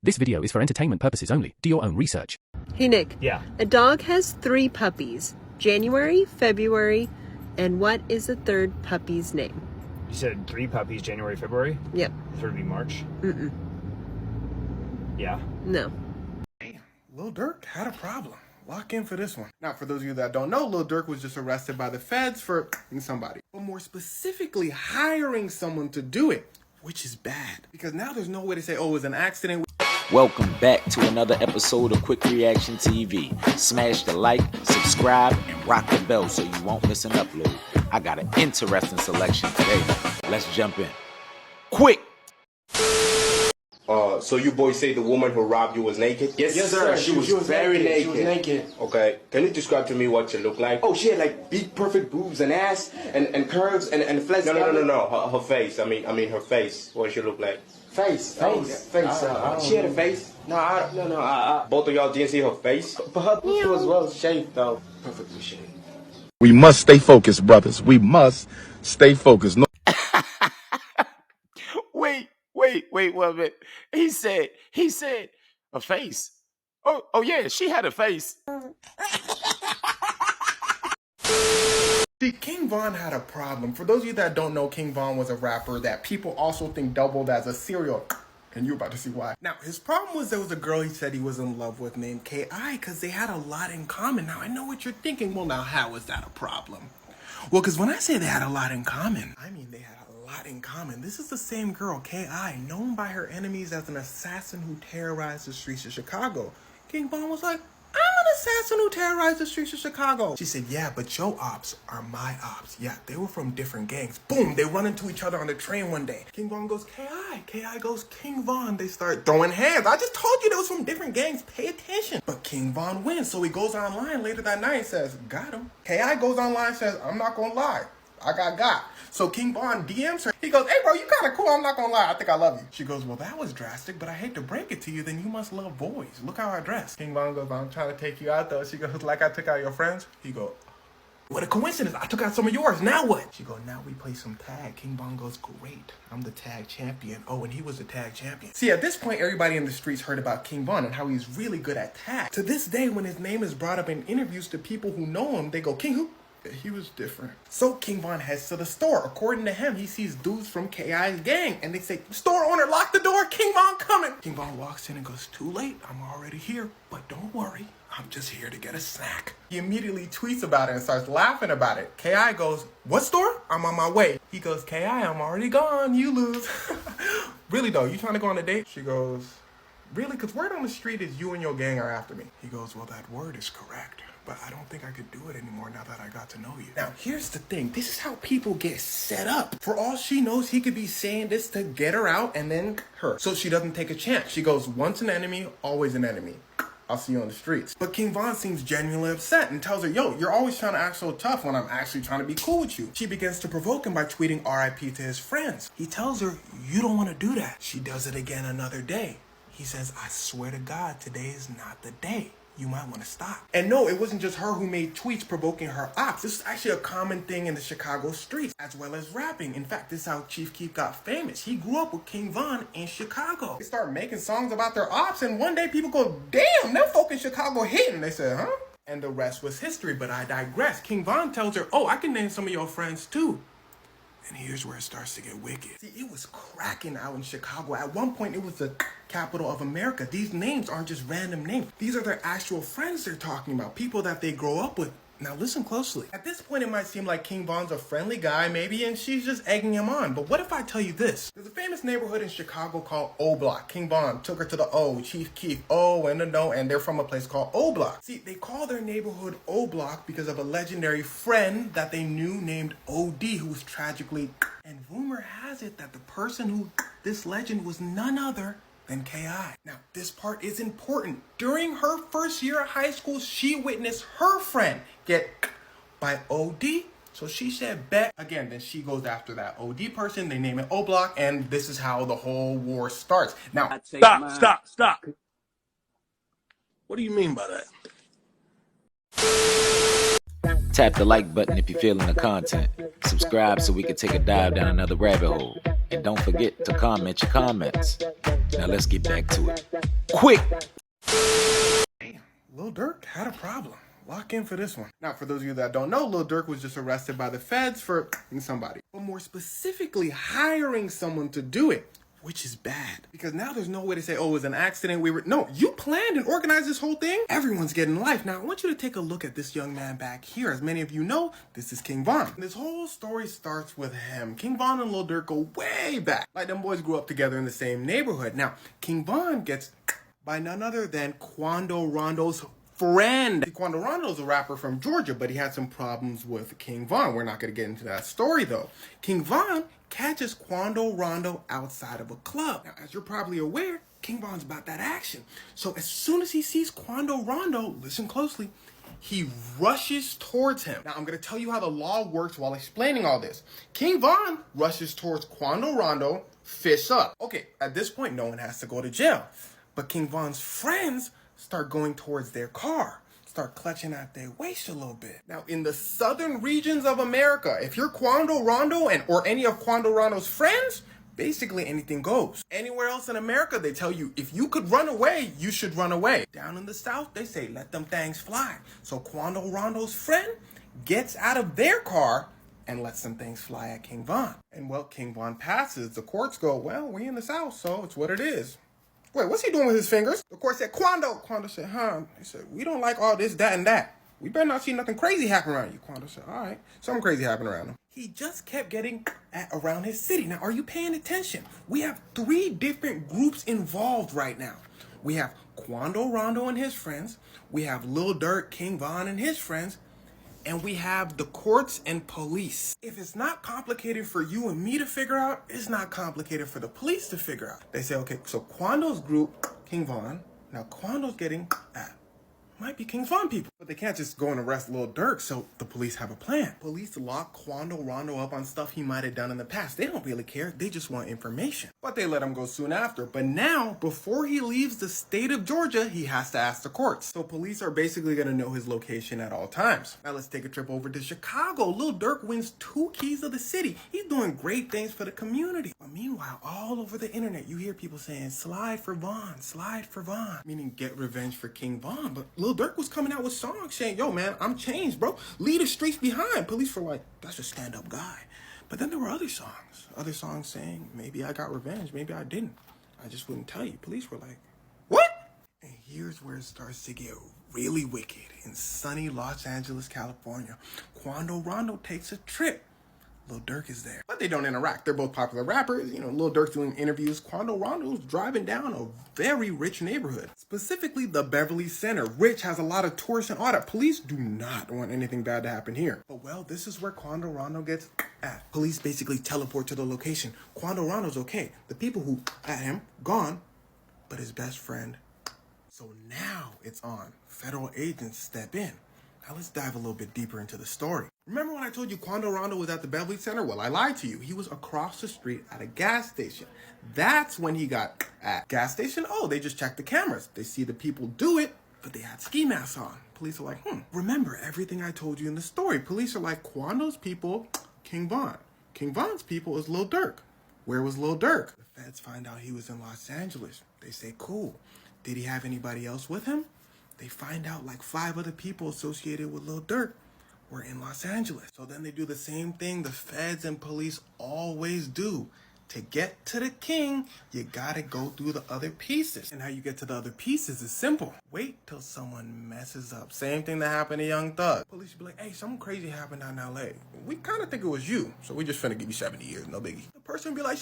This video is for entertainment purposes only. Do your own research. Hey Nick. Yeah. A dog has 3 puppies. January, February, and what is the third puppy's name? You said 3 puppies, January, February? Yep. Third would be March? Mm-mm. Yeah. No. Damn, Lil Dirk had a problem. Lock in for this one. Now, for those of you that don't know, Lil Dirk was just arrested by the feds for somebody. But more specifically, hiring someone to do it, which is bad. Because now there's no way to say, oh, it was an accident. Welcome back to another episode of Quik Reaction TV. Smash the like, subscribe, and rock the bell so you won't miss an upload. I got an interesting selection today. Let's jump in. Quick! So you boys say the woman who robbed you was naked? Yes, sir. She was very naked. She was naked. Okay. Can you describe to me what she looked like? Oh, she had like big, perfect boobs and ass and curves and flesh. No. Her face. I mean her face. What she look like? Face. She had a face. No. Both of y'all didn't see her face? But her pussy was well shaped though. Perfectly shaped. We must stay focused, brothers. We must stay focused. No. Wait, one minute. He said a face. Oh yeah, she had a face. See, King Von had a problem. For those of you that don't know, King Von was a rapper that people also think doubled as a serial. And you're about to see why. Now, his problem was there was a girl he said he was in love with named K.I. because they had a lot in common. Now, I know what you're thinking. Well, now, how is that a problem? Well, because when I say they had a lot in common, I mean they had a lot in common. This is the same girl, K.I., known by her enemies as an assassin who terrorized the streets of Chicago. King Von was like, I'm an assassin who terrorized the streets of Chicago. She said, yeah, but your ops are my ops. Yeah, they were from different gangs. Boom, they run into each other on the train one day. King Von goes, K.I. K.I. goes, King Von. They start throwing hands. I just told you they was from different gangs. Pay attention. But King Von wins, so he goes online later that night and says, got him. K.I. goes online and says, I'm not gonna lie. I got. So King Von DMs her. He goes, hey bro, you kinda cool, I'm not gonna lie, I think I love you. She goes, well that was drastic, but I hate to break it to you, then you must love boys. Look how I dress. King Von goes, I'm trying to take you out though. She goes, like I took out your friends? He goes, what a coincidence, I took out some of yours, now what? She goes, now we play some tag. King Von goes, great, I'm the tag champion. Oh, and he was the tag champion. See, at this point, everybody in the streets heard about King Von and how he's really good at tag. To this day, when his name is brought up in interviews to people who know him, they go, King who? He was different. So King Von heads to the store. According to him, he sees dudes from K.I.'s gang. And they say, store owner, lock the door, King Von coming. King Von walks in and goes, too late, I'm already here. But don't worry, I'm just here to get a snack. He immediately tweets about it and starts laughing about it. K.I. goes, what store? I'm on my way. He goes, K.I., I'm already gone, you lose. Really though, you trying to go on a date? She goes, really? Because word on the street is you and your gang are after me. He goes, well, that word is correct. But I don't think I could do it anymore now that I got to know you. Now, here's the thing. This is how people get set up. For all she knows, he could be saying this to get her out and then her. So she doesn't take a chance. She goes, once an enemy, always an enemy. I'll see you on the streets. But King Von seems genuinely upset and tells her, yo, you're always trying to act so tough when I'm actually trying to be cool with you. She begins to provoke him by tweeting RIP to his friends. He tells her, you don't want to do that. She does it again another day. He says, I swear to God, today is not the day. You might want to stop. And no, it wasn't just her who made tweets provoking her ops. This is actually a common thing in the Chicago streets, as well as rapping. In fact, this is how Chief Keef got famous. He grew up with King Von in Chicago. They start making songs about their ops, and one day people go, damn, them folk in Chicago hitting. They said, huh? And the rest was history, but I digress. King Von tells her, oh, I can name some of your friends too. And here's where it starts to get wicked. See, it was cracking out in Chicago. At one point, it was the capital of America. These names aren't just random names. These are their actual friends they're talking about, people that they grow up with. Now listen closely. At this point, it might seem like King Von's a friendly guy, maybe, and she's just egging him on. But what if I tell you this? There's a famous neighborhood in Chicago called O Block. King Von took her to the O, Chief Keef, O and the No, and they're from a place called O Block. See, they call their neighborhood O Block because of a legendary friend that they knew named O.D. who was tragically. And rumor has it that the person who this legend was none other than K.I. Now, this part is important. During her first year of high school, she witnessed her friend get by O.D. So she said, bet. Again, then she goes after that O.D. person. They name it O-Block, and this is how the whole war starts. Now, Stop. What do you mean by that? Tap the like button if you're feeling the content. Subscribe so we can take a dive down another rabbit hole. And don't forget to comment your comments. Now let's get back to it. Quick! Lil Dirk had a problem. Lock in for this one. Now, for those of you that don't know, Lil Dirk was just arrested by the feds for somebody. But more specifically, hiring someone to do it, which is bad. Because now there's no way to say, oh, it was an accident. No, you planned and organized this whole thing. Everyone's getting life. Now, I want you to take a look at this young man back here. As many of you know, this is King Von. This whole story starts with him. King Von and Lil Dirk go way back. Like, them boys grew up together in the same neighborhood. Now, King Von gets by none other than Quando Rondo's friend. Quando Rondo's a rapper from Georgia, but he had some problems with King Von. We're not going to get into that story, though. King Von catches Quando Rondo outside of a club. Now, as you're probably aware, King Von's about that action. So as soon as he sees Quando Rondo, listen closely, he rushes towards him. Now, I'm going to tell you how the law works while explaining all this. King Von rushes towards Quando Rondo, fists up. Okay, at this point, no one has to go to jail. But King Von's friends start going towards their car, start clutching at their waist a little bit. Now, in the southern regions of America, if you're Quando Rondo or any of Quando Rondo's friends, basically anything goes. Anywhere else in America, they tell you, if you could run away, you should run away. Down in the South, they say, let them things fly. So Quando Rondo's friend gets out of their car and lets some things fly at King Von. And well, King Von passes. The courts go, well, we in the South, so it's what it is. Wait, what's he doing with his fingers? The court said, Quando. Quando said, He said, we don't like all this, that, and that. We better not see nothing crazy happen around you. Quando said, all right, something crazy happened around him. He just kept getting around his city. Now, are you paying attention? We have 3 different groups involved right now. We have Quando Rondo and his friends. We have Lil Dirk, King Von and his friends. And we have the courts and police. If it's not complicated for you and me to figure out, it's not complicated for the police to figure out. They say, okay, so Quando's group, King Von, now Quando's getting might be King Von people. But they can't just go and arrest Lil Dirk, so the police have a plan. Police lock Quando Rondo up on stuff he might have done in the past. They don't really care, they just want information. But they let him go soon after. But now, before he leaves the state of Georgia, he has to ask the courts. So police are basically gonna know his location at all times. Now let's take a trip over to Chicago. Lil Dirk wins 2 keys of the city. He's doing great things for the community. But meanwhile, all over the internet, you hear people saying, slide for Von, meaning get revenge for King Von. But Lil Dirk was coming out with songs saying, yo man, I'm changed, bro. Leave the streets behind. Police were like, that's a stand-up guy. But then there were other songs saying, maybe I got revenge, maybe I didn't. I just wouldn't tell you. Police were like, what? And here's where it starts to get really wicked. In sunny Los Angeles, California, Quando Rondo takes a trip. Lil Dirk is there. But they don't interact. They're both popular rappers. You know, Lil Dirk's doing interviews. Quando Rondo's driving down a very rich neighborhood. Specifically, the Beverly Center. Rich, has a lot of tourists and all that. Police do not want anything bad to happen here. But well, this is where Quando Rondo gets at. Police basically teleport to the location. Quando Rondo's okay. The people who at him, gone. But his best friend. So now it's on. Federal agents step in. Now let's dive a little bit deeper into the story. Remember when I told you Quando Rondo was at the Beverly Center? Well, I lied to you. He was across the street at a gas station. That's when he got at. Gas station? Oh, they just checked the cameras. They see the people do it, but they had ski masks on. Police are like, remember everything I told you in the story. Police are like, Quando's people, King Von. King Von's people is Lil Dirk. Where was Lil Dirk? The feds find out he was in Los Angeles. They say, cool. Did he have anybody else with him? They find out like 5 other people associated with Lil Dirk were in Los Angeles. So then they do the same thing the feds and police always do. To get to the king, you gotta go through the other pieces. And how you get to the other pieces is simple. Wait till someone messes up. Same thing that happened to Young Thug. Police be like, hey, something crazy happened out in LA. We kind of think it was you, so we just finna give you 70 years, no biggie. The person be like,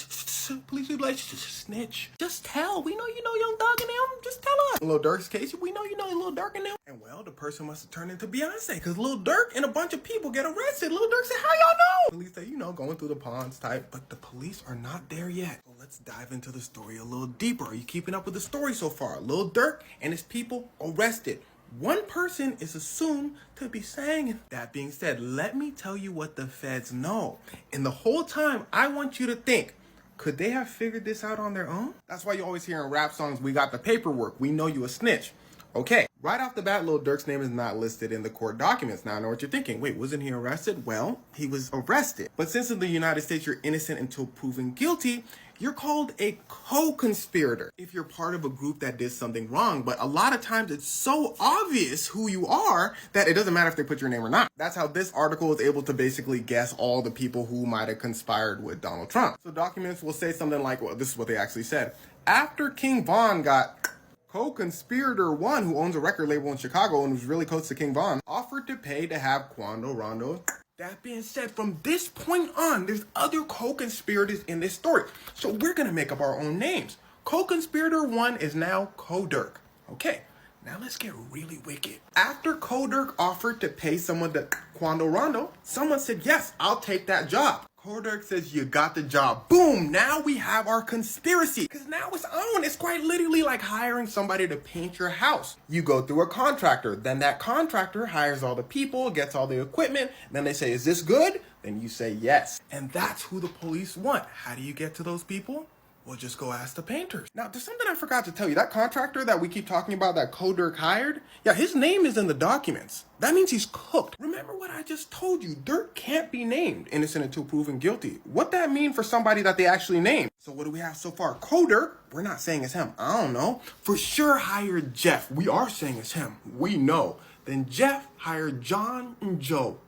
police be like, snitch. Just tell, we know you know Young Thug and them, just tell us. In Lil Durk's case, we know you know Lil Dirk and them. And well, the person must have turned into Beyonce, because Lil Dirk and a bunch of people get arrested. Lil Dirk said, how y'all know? Police say, you know, going through the ponds type, but the police are not there yet. So let's dive into the story a little deeper. Are you keeping up with the story so far? Lil Dirk and his people arrested. One person is assumed to be saying. That being said, let me tell you what the feds know. And the whole time, I want you to think, could they have figured this out on their own? That's why you always hear in rap songs, we got the paperwork. We know you a snitch. Okay, Right off the bat, Lil Durk's name is not listed in the court documents. Now I know what you're thinking. Wait, wasn't he arrested? Well, he was arrested. But since in the United States you're innocent until proven guilty, you're called a co-conspirator if you're part of a group that did something wrong. But a lot of times it's so obvious who you are that it doesn't matter if they put your name or not. That's how this article is able to basically guess all the people who might have conspired with Donald Trump. So documents will say something like, well, this is what they actually said. After King Von got co-conspirator one, who owns a record label in Chicago and was really close to King Von, offered to pay to have Quando Rondo. That being said, from this point on, there's other co-conspirators in this story. So we're gonna make up our own names. Co-conspirator one is now Dirk. Okay, now let's get really wicked. After Dirk offered to pay someone to Quando Rondo, someone said, yes, I'll take that job. Dirk says, you got the job. Boom, now we have our conspiracy. Because now it's on. It's quite literally like hiring somebody to paint your house. You go through a contractor. Then that contractor hires all the people, gets all the equipment. Then they say, is this good? Then you say yes. And that's who the police want. How do you get to those people? Well, just go ask the painters. Now, there's something I forgot to tell you. That contractor that we keep talking about that Dirk hired, yeah, his name is in the documents. That means he's cooked. Remember what I just told you. Dirk can't be named innocent until proven guilty. What that mean for somebody that they actually named? So what do we have so far? Dirk, we're not saying it's him. I don't know. For sure hired Jeff. We are saying it's him. We know. Then Jeff hired John and Joe.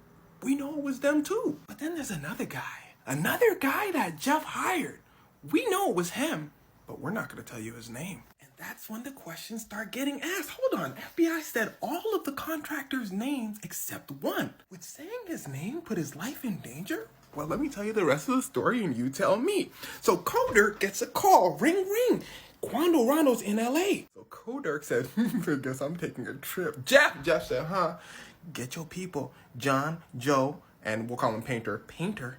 We know it was them too. But then there's another guy. Another guy that Jeff hired. We know it was him, but we're not going to tell you his name. And that's when the questions start getting asked. Hold on, FBI said all of the contractors' names except one. Would saying his name put his life in danger? Well, let me tell you the rest of the story and you tell me. So Dirk gets a call, ring, ring. Quando Rondo's in LA. So Dirk said, I guess I'm taking a trip. Jeff said, get your people, John, Joe, and we'll call him Painter. Painter,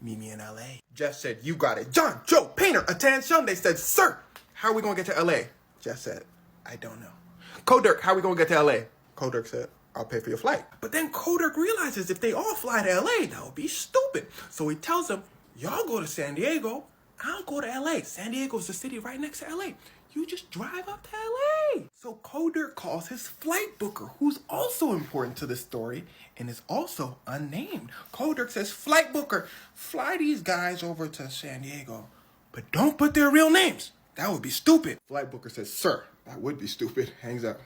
meet me in LA. Jeff said, you got it. John, Joe, Painter, attention. They said, sir, how are we going to get to LA? Jeff said, I don't know. Dirk, how are we going to get to LA? Dirk said, I'll pay for your flight. But then Dirk realizes if they all fly to LA, that would be stupid. So he tells them, y'all go to San Diego, I'll go to LA. San Diego's the city right next to LA. You just drive up to LA. So Dirk calls his flight booker, who's also important to the story and is also unnamed. Dirk says, flight booker, fly these guys over to San Diego, but don't put their real names. That would be stupid. Flight booker says, sir, that would be stupid. Hangs up.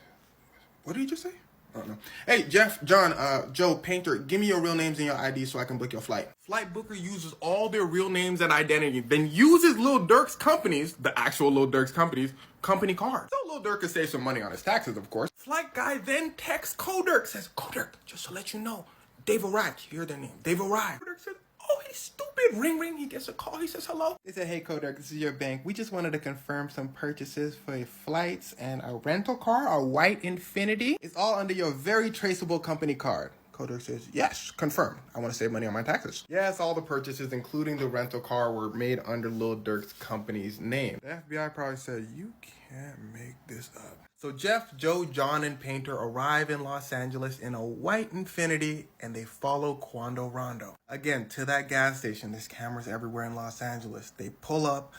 What did he just say? I don't know. Hey, Jeff, John, Joe, Painter, give me your real names and your ID so I can book your flight. Flight booker uses all their real names and identity, then uses Lil Durk's companies, the actual Lil Durk's companies, company card. So Lil Durk could save some money on his taxes, of course. Flight guy then texts Dirk, says, Dirk, just to let you know, they've arrived. Hear their name. They've arrived. Dirk said, oh, he's stupid. Ring, ring. He gets a call. He says, hello. They said, hey, Dirk, this is your bank. We just wanted to confirm some purchases for flights and a rental car, a white Infinity. It's all under your very traceable company card. Dirk says, yes, confirmed. I want to save money on my taxes. Yes, all the purchases, including the rental car, were made under Lil Durk's company's name. The FBI probably said, you can't make this up. So Jeff, Joe, John, and Painter arrive in Los Angeles in a white Infinity, and they follow Quando Rondo. Again, to that gas station. There's cameras everywhere in Los Angeles. They pull up.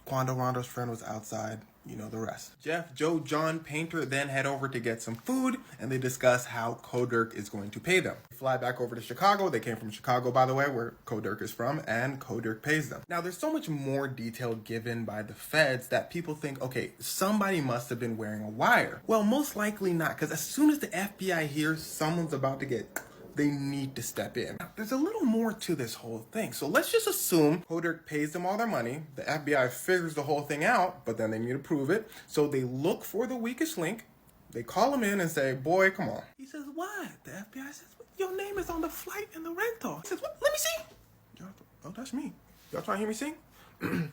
Quando Rondo's friend was outside. You know the rest. Jeff, Joe, John, Painter then head over to get some food, and they discuss how Dirk is going to pay them. They fly back over to Chicago. They came from Chicago, by the way, where Dirk is from, and Dirk pays them. Now, there's so much more detail given by the feds that people think, okay, somebody must have been wearing a wire. Well, most likely not, because as soon as the FBI hears someone's about to get... they need to step in. Now, there's a little more to this whole thing. So let's just assume Dirk pays them all their money. The FBI figures the whole thing out, but then they need to prove it. So they look for the weakest link. They call him in and say, boy, come on. He says, what? The FBI says, your name is on the flight and the rental. He says, what? Let me see. Oh, that's me. Y'all trying to hear me sing?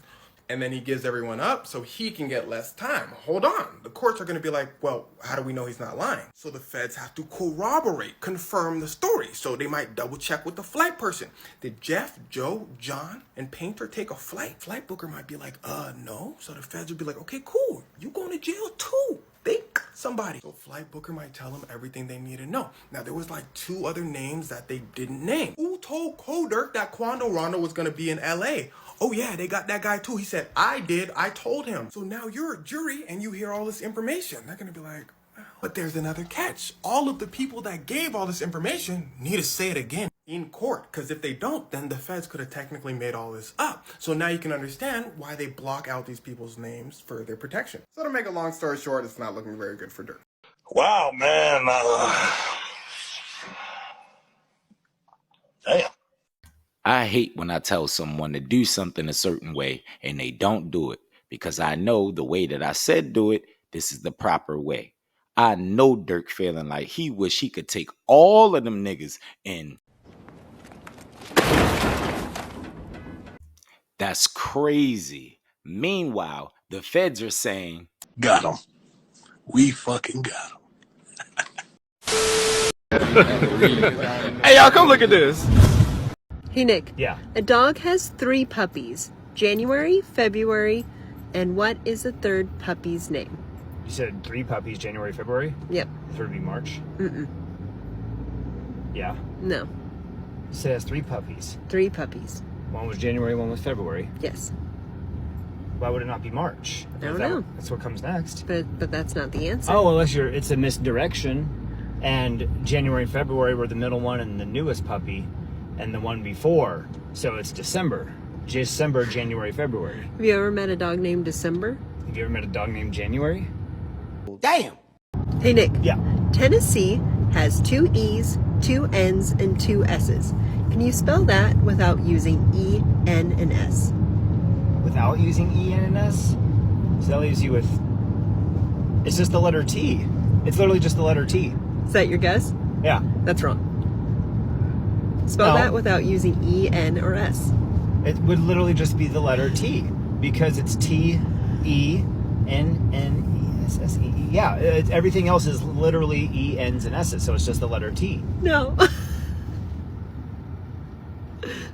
And then he gives everyone up so he can get less time. Hold on. The courts are going to be like, well, how do we know he's not lying? So the feds have to corroborate, confirm the story. So they might double check with the flight person. Did Jeff, Joe, John, and Painter take a flight? Flight booker might be like, no. So the feds would be like, okay, cool. You going to jail too. They somebody. So flight booker might tell them everything they need to know. Now, there was like 2 other names that they didn't name. Who told Dirk that Quando Rondo was going to be in LA? Oh yeah, they got that guy too. He said, I did, I told him. So now you're a jury and you hear all this information. They're gonna be like, But there's another catch. All of the people that gave all this information need to say it again in court, because if they don't, then the feds could have technically made all this up. So now you can understand why they block out these people's names for their protection. So to make a long story short, it's not looking very good for Dirk. Wow, man. Damn. I hate when I tell someone to do something a certain way and they don't do it, because I know the way that I said do it, this is the proper way. I know Dirk feeling like he wish he could take all of them niggas and that's crazy. Meanwhile, the feds are saying, Got him. We fucking got him. Hey, y'all, come look at this. Hey, Nick. Yeah. A dog has 3 puppies. January, February, and what is the third puppy's name? You said 3 puppies, January, February? Yep. The third would be March? Mm-mm. Yeah. No. You said it has 3 puppies. 3 puppies. One was January, one was February. Yes. Why would it not be March? I don't know. That's what comes next. But that's not the answer. Oh, unless it's a misdirection. And January and February were the middle one and the newest puppy, and the one before. So it's December. December, January, February. Have you ever met a dog named December? Have you ever met a dog named January? Damn. Hey, Nick. Yeah. Tennessee has 2 E's, 2 N's, and 2 S's. Can you spell that without using E, N, and S? Without using E, N, and S? So that leaves you with... It's just the letter T. It's literally just the letter T. Is that your guess? Yeah. That's wrong. Spell No. that without using E, N, or S. It would literally just be the letter T. Because it's T, E, N, N, E, S, S, E, E. Yeah, everything else is literally E, N's, and S's. So it's just the letter T. No.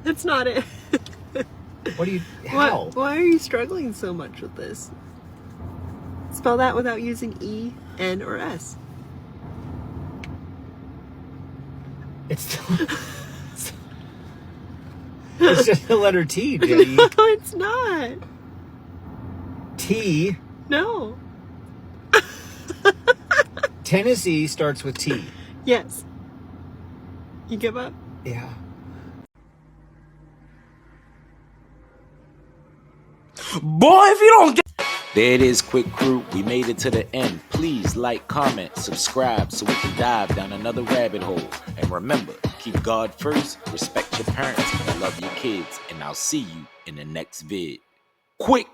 That's not it. What do you... How? Why are you struggling so much with this? Spell that without using E, N, or S. It's just the letter T, Jenny. No, it's not. T. No. Tennessee starts with T. Yes. You give up? Yeah. Boy, if you don't get... there it is, Quik Crew. We made it to the end. Please like, comment, subscribe so we can dive down another rabbit hole. And remember, keep God first, respect your parents, and love your kids. And I'll see you in the next vid. Quik